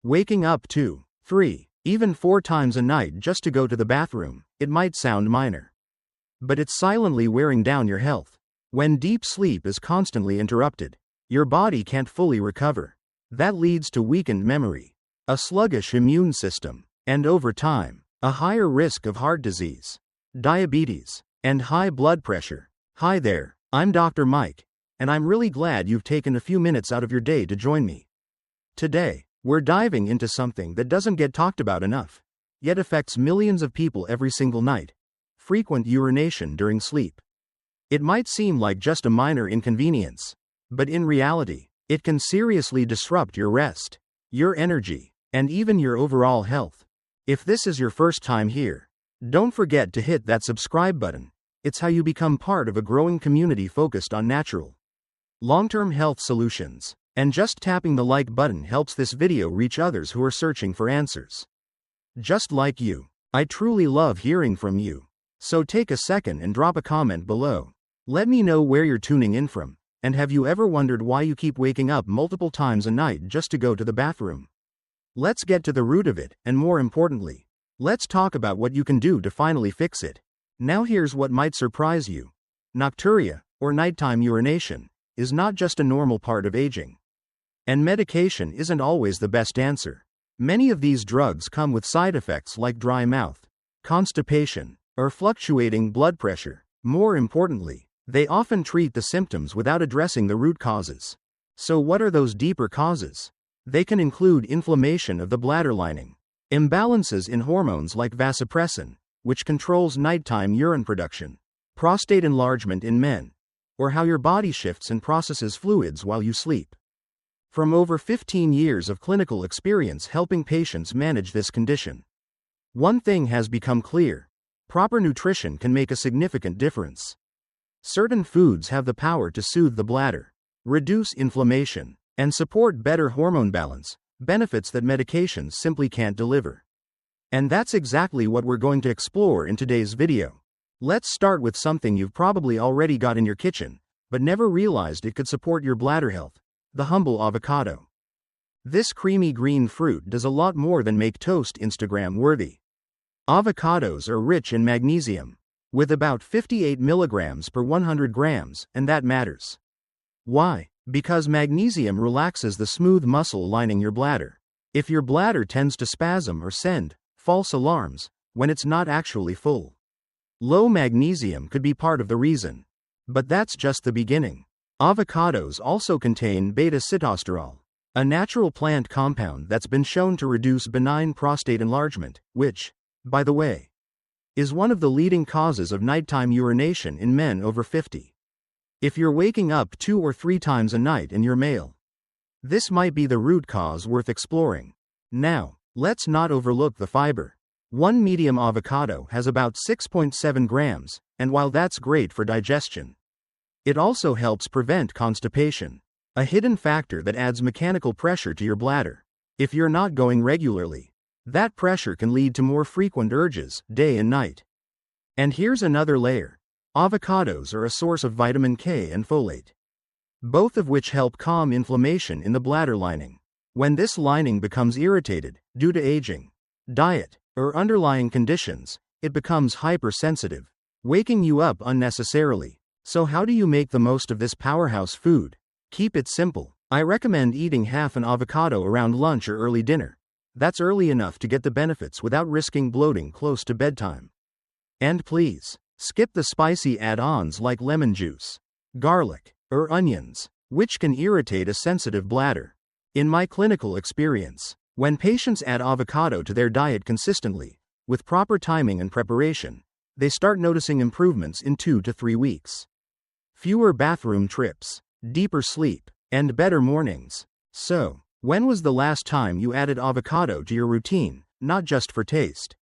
Waking up 2, 3, even 4 times a night just to go to the bathroom, it might sound minor. But it's silently wearing down your health. When deep sleep is constantly interrupted, your body can't fully recover. That leads to weakened memory, a sluggish immune system, and over time, a higher risk of heart disease, diabetes, and high blood pressure. Hi there, I'm Dr. Mike, and I'm really glad you've taken a few minutes out of your day to join me. Today, we're diving into something that doesn't get talked about enough, yet affects millions of people every single night: frequent urination during sleep. It might seem like just a minor inconvenience, but in reality, it can seriously disrupt your rest, your energy, and even your overall health. If this is your first time here, don't forget to hit that subscribe button. It's how you become part of a growing community focused on natural, long-term health solutions. And just tapping the like button helps this video reach others who are searching for answers just like you. I truly love hearing from you. So take a second and drop a comment below. Let me know where you're tuning in from, and have you ever wondered why you keep waking up multiple times a night just to go to the bathroom? Let's get to the root of it, and more importantly, let's talk about what you can do to finally fix it. Now here's what might surprise you. Nocturia, or nighttime urination, is not just a normal part of aging. And medication isn't always the best answer. Many of these drugs come with side effects like dry mouth, constipation, or fluctuating blood pressure. More importantly, they often treat the symptoms without addressing the root causes. So what are those deeper causes? They can include inflammation of the bladder lining, imbalances in hormones like vasopressin, which controls nighttime urine production, prostate enlargement in men, or how your body shifts and processes fluids while you sleep. From over 15 years of clinical experience helping patients manage this condition, one thing has become clear: proper nutrition can make a significant difference. Certain foods have the power to soothe the bladder, reduce inflammation, and support better hormone balance, benefits that medications simply can't deliver. And that's exactly what we're going to explore in today's video. Let's start with something you've probably already got in your kitchen, but never realized it could support your bladder health: the humble avocado. This creamy green fruit does a lot more than make toast Instagram worthy. Avocados are rich in magnesium, with about 58 milligrams per 100 grams, and that matters. Why? Because magnesium relaxes the smooth muscle lining your bladder. If your bladder tends to spasm or send false alarms when it's not actually full, low magnesium could be part of the reason. But that's just the beginning. Avocados also contain beta-sitosterol, a natural plant compound that's been shown to reduce benign prostate enlargement, which, by the way, is one of the leading causes of nighttime urination in men over 50. If you're waking up 2 or 3 times a night and you're male, this might be the root cause worth exploring. Now, let's not overlook the fiber. One medium avocado has about 6.7 grams, and while that's great for digestion, it also helps prevent constipation, a hidden factor that adds mechanical pressure to your bladder. If you're not going regularly, that pressure can lead to more frequent urges, day and night. And here's another layer. Avocados are a source of vitamin K and folate, both of which help calm inflammation in the bladder lining. When this lining becomes irritated, due to aging, diet, or underlying conditions, it becomes hypersensitive, waking you up unnecessarily. So how do you make the most of this powerhouse food? Keep it simple. I recommend eating half an avocado around lunch or early dinner. That's early enough to get the benefits without risking bloating close to bedtime. And please, skip the spicy add-ons like lemon juice, garlic, or onions, which can irritate a sensitive bladder. In my clinical experience, when patients add avocado to their diet consistently, with proper timing and preparation, they start noticing improvements in 2 to 3 weeks. Fewer bathroom trips, deeper sleep, and better mornings. So, when was the last time you added avocado to your routine, not just for taste,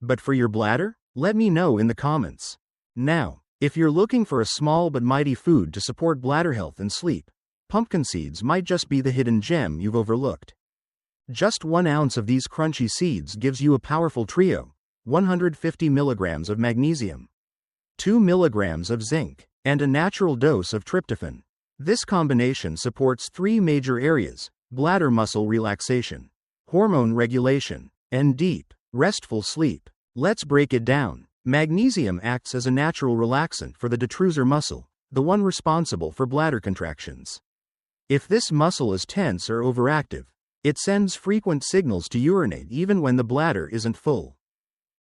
but for your bladder? Let me know in the comments. Now, if you're looking for a small but mighty food to support bladder health and sleep, pumpkin seeds might just be the hidden gem you've overlooked. Just 1 ounce of these crunchy seeds gives you a powerful trio: 150 milligrams of magnesium, 2 milligrams of zinc, and a natural dose of tryptophan. This combination supports 3 major areas: bladder muscle relaxation, hormone regulation, and deep, restful sleep. Let's break it down. Magnesium acts as a natural relaxant for the detrusor muscle, the one responsible for bladder contractions. If this muscle is tense or overactive, it sends frequent signals to urinate even when the bladder isn't full.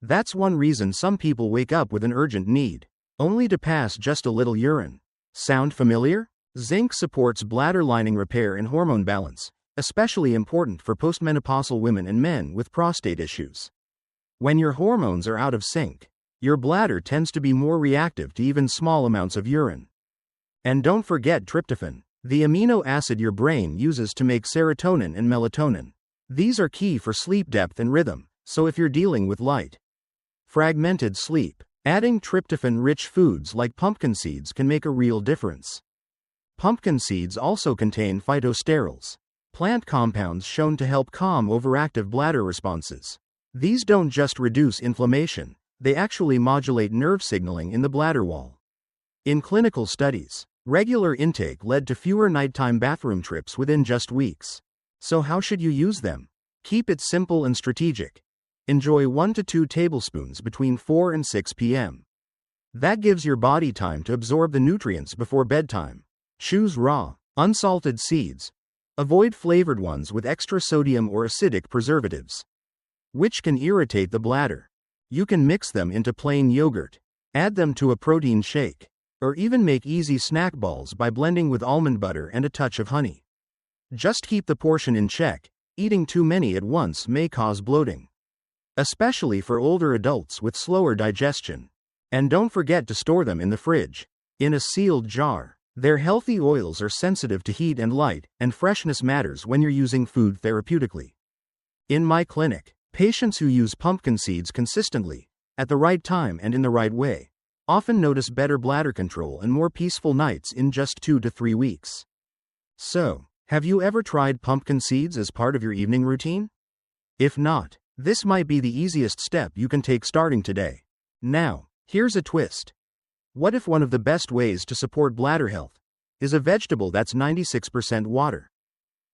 That's one reason some people wake up with an urgent need, only to pass just a little urine. Sound familiar? Zinc supports bladder lining repair and hormone balance, especially important for postmenopausal women and men with prostate issues. When your hormones are out of sync, your bladder tends to be more reactive to even small amounts of urine. And don't forget tryptophan, the amino acid your brain uses to make serotonin and melatonin. These are key for sleep depth and rhythm, so if you're dealing with light, fragmented sleep, adding tryptophan-rich foods like pumpkin seeds can make a real difference. Pumpkin seeds also contain phytosterols, plant compounds shown to help calm overactive bladder responses. These don't just reduce inflammation, they actually modulate nerve signaling in the bladder wall. In clinical studies, regular intake led to fewer nighttime bathroom trips within just weeks. So how should you use them? Keep it simple and strategic. Enjoy 1 to 2 tablespoons between 4 and 6 p.m. That gives your body time to absorb the nutrients before bedtime. Choose raw, unsalted seeds. Avoid flavored ones with extra sodium or acidic preservatives, which can irritate the bladder. You can mix them into plain yogurt, add them to a protein shake, or even make easy snack balls by blending with almond butter and a touch of honey. Just keep the portion in check. Eating too many at once may cause bloating, especially for older adults with slower digestion. And don't forget to store them in the fridge, in a sealed jar. Their healthy oils are sensitive to heat and light, and freshness matters when you're using food therapeutically. In my clinic, patients who use pumpkin seeds consistently, at the right time and in the right way, often notice better bladder control and more peaceful nights in just 2 to 3 weeks. So, have you ever tried pumpkin seeds as part of your evening routine? If not, this might be the easiest step you can take starting today. Now, here's a twist. What if one of the best ways to support bladder health is a vegetable that's 96% water?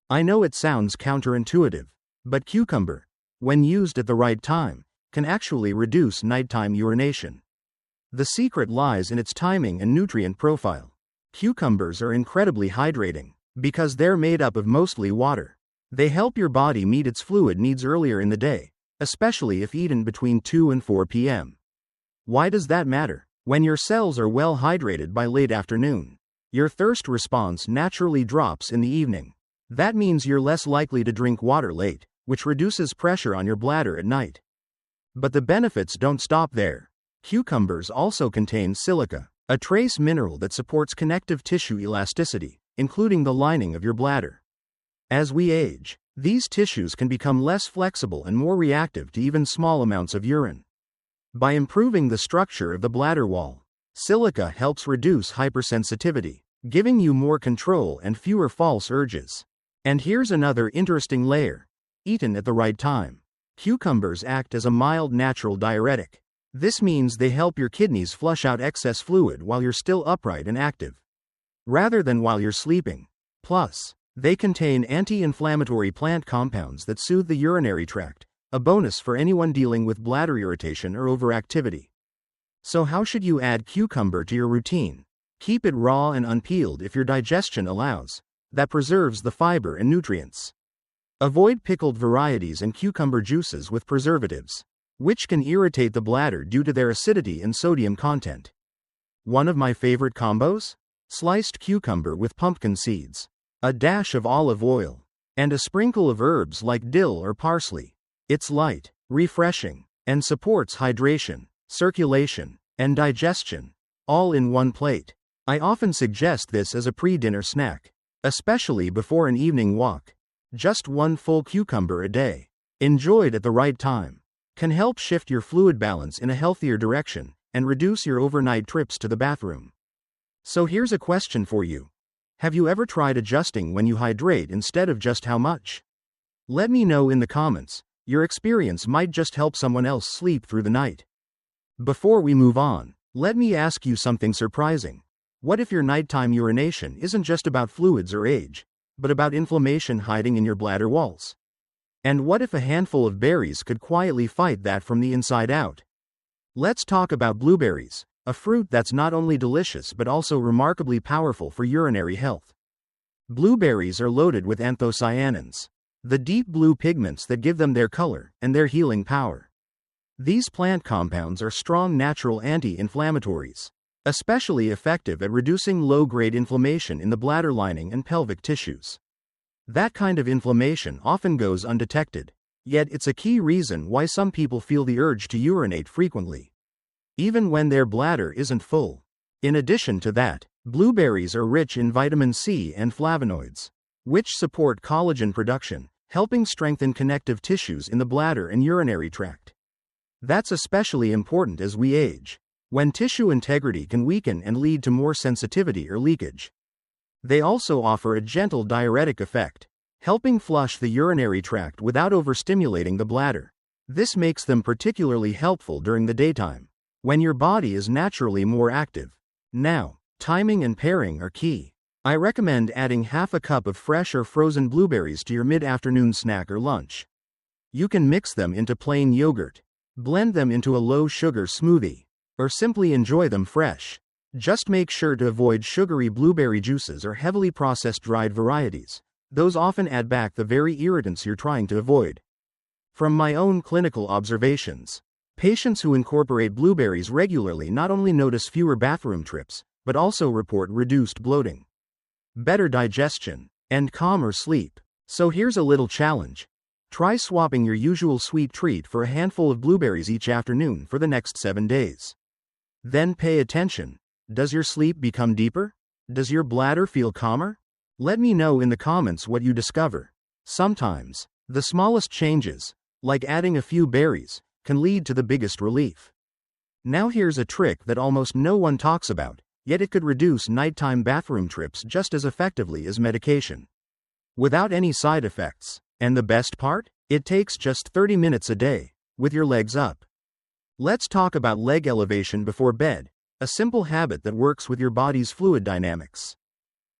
I know it sounds counterintuitive, but cucumber, when used at the right time, can actually reduce nighttime urination. The secret lies in its timing and nutrient profile. Cucumbers are incredibly hydrating because they're made up of mostly water. They help your body meet its fluid needs earlier in the day, especially if eaten between 2 and 4 p.m. Why does that matter? When your cells are well hydrated by late afternoon, your thirst response naturally drops in the evening. That means you're less likely to drink water late, which reduces pressure on your bladder at night. But the benefits don't stop there. Cucumbers also contain silica, a trace mineral that supports connective tissue elasticity, including the lining of your bladder. As we age, these tissues can become less flexible and more reactive to even small amounts of urine. By improving the structure of the bladder wall, silica helps reduce hypersensitivity, giving you more control and fewer false urges. And here's another interesting layer. Eaten at the right time, cucumbers act as a mild natural diuretic. This means they help your kidneys flush out excess fluid while you're still upright and active, rather than while you're sleeping. Plus, they contain anti-inflammatory plant compounds that soothe the urinary tract, a bonus for anyone dealing with bladder irritation or overactivity. So how should you add cucumber to your routine? Keep it raw and unpeeled if your digestion allows. That preserves the fiber and nutrients. Avoid pickled varieties and cucumber juices with preservatives, which can irritate the bladder due to their acidity and sodium content. One of my favorite combos? Sliced cucumber with pumpkin seeds, a dash of olive oil, and a sprinkle of herbs like dill or parsley. It's light, refreshing, and supports hydration, circulation, and digestion, all in one plate. I often suggest this as a pre-dinner snack, especially before an evening walk. Just 1 full cucumber a day, enjoyed at the right time, can help shift your fluid balance in a healthier direction and reduce your overnight trips to the bathroom. So here's a question for you. Have you ever tried adjusting when you hydrate instead of just how much? Let me know in the comments. Your experience might just help someone else sleep through the night. Before we move on, let me ask you something surprising. What if your nighttime urination isn't just about fluids or age, but about inflammation hiding in your bladder walls? And what if a handful of berries could quietly fight that from the inside out? Let's talk about blueberries, a fruit that's not only delicious but also remarkably powerful for urinary health. Blueberries are loaded with anthocyanins, the deep blue pigments that give them their color and their healing power. These plant compounds are strong natural anti-inflammatories, especially effective at reducing low-grade inflammation in the bladder lining and pelvic tissues. That kind of inflammation often goes undetected, yet it's a key reason why some people feel the urge to urinate frequently, even when their bladder isn't full. In addition to that, blueberries are rich in vitamin C and flavonoids, which support collagen production, helping strengthen connective tissues in the bladder and urinary tract. That's especially important as we age, when tissue integrity can weaken and lead to more sensitivity or leakage. They also offer a gentle diuretic effect, helping flush the urinary tract without overstimulating the bladder. This makes them particularly helpful during the daytime, when your body is naturally more active. Now, timing and pairing are key. I recommend adding half a cup of fresh or frozen blueberries to your mid-afternoon snack or lunch. You can mix them into plain yogurt, blend them into a low-sugar smoothie, or simply enjoy them fresh. Just make sure to avoid sugary blueberry juices or heavily processed dried varieties. Those often add back the very irritants you're trying to avoid. From my own clinical observations, patients who incorporate blueberries regularly not only notice fewer bathroom trips, but also report reduced bloating, better digestion, and calmer sleep. So here's a little challenge. Try swapping your usual sweet treat for a handful of blueberries each afternoon for the next 7 days. Then pay attention. Does your sleep become deeper? Does your bladder feel calmer? Let me know in the comments what you discover. Sometimes, the smallest changes, like adding a few berries, can lead to the biggest relief. Now here's a trick that almost no one talks about, yet it could reduce nighttime bathroom trips just as effectively as medication, without any side effects. And the best part? It takes just 30 minutes a day, with your legs up. Let's talk about leg elevation before bed, a simple habit that works with your body's fluid dynamics,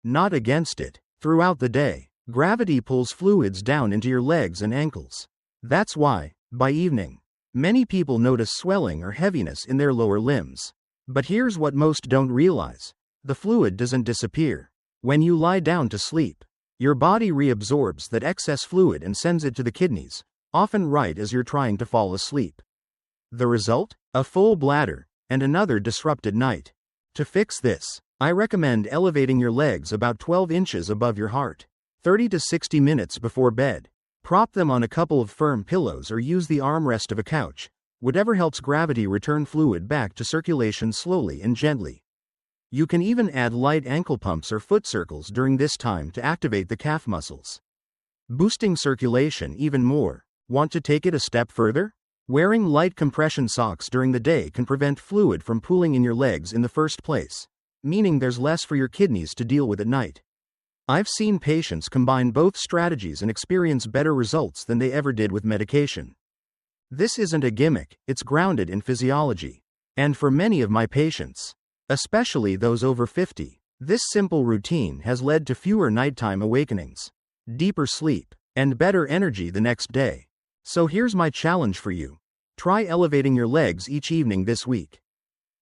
not against it. Throughout the day, gravity pulls fluids down into your legs and ankles. That's why, by evening, many people notice swelling or heaviness in their lower limbs. But here's what most don't realize. The fluid doesn't disappear. When you lie down to sleep, your body reabsorbs that excess fluid and sends it to the kidneys, often right as you're trying to fall asleep. The result? A full bladder, and another disrupted night. To fix this, I recommend elevating your legs about 12 inches above your heart, 30 to 60 minutes before bed. Prop them on a couple of firm pillows or use the armrest of a couch, whatever helps gravity return fluid back to circulation slowly and gently. You can even add light ankle pumps or foot circles during this time to activate the calf muscles, boosting circulation even more. Want to take it a step further? Wearing light compression socks during the day can prevent fluid from pooling in your legs in the first place, meaning there's less for your kidneys to deal with at night. I've seen patients combine both strategies and experience better results than they ever did with medication. This isn't a gimmick, it's grounded in physiology. And for many of my patients, especially those over 50, this simple routine has led to fewer nighttime awakenings, deeper sleep, and better energy the next day. So here's my challenge for you. Try elevating your legs each evening this week,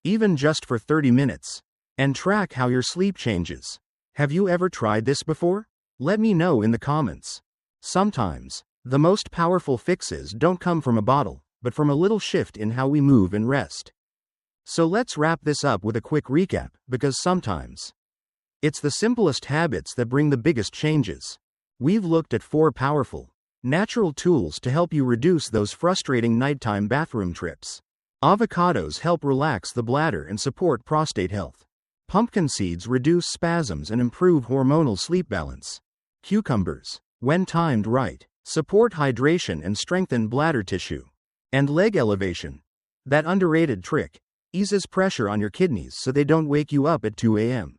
even just for 30 minutes, and track how your sleep changes. Have you ever tried this before? Let me know in the comments. Sometimes, the most powerful fixes don't come from a bottle, but from a little shift in how we move and rest. So let's wrap this up with a quick recap, because sometimes it's the simplest habits that bring the biggest changes. We've looked at 4 powerful, natural tools to help you reduce those frustrating nighttime bathroom trips. Avocados help relax the bladder and support prostate health. Pumpkin seeds reduce spasms and improve hormonal sleep balance. Cucumbers, when timed right, support hydration and strengthen bladder tissue. And leg elevation, that underrated trick, eases pressure on your kidneys so they don't wake you up at 2 a.m.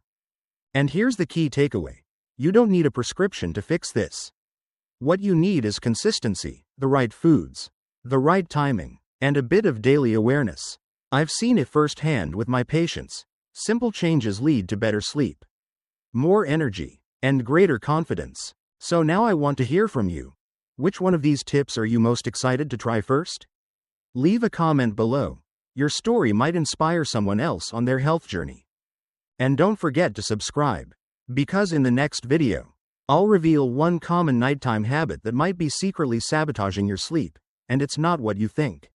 And here's the key takeaway. You don't need a prescription to fix this. What you need is consistency, the right foods, the right timing, and a bit of daily awareness. I've seen it firsthand with my patients. Simple changes lead to better sleep, more energy, and greater confidence. So now I want to hear from you. Which one of these tips are you most excited to try first? Leave a comment below. Your story might inspire someone else on their health journey. And don't forget to subscribe, because in the next video, I'll reveal one common nighttime habit that might be secretly sabotaging your sleep, and it's not what you think.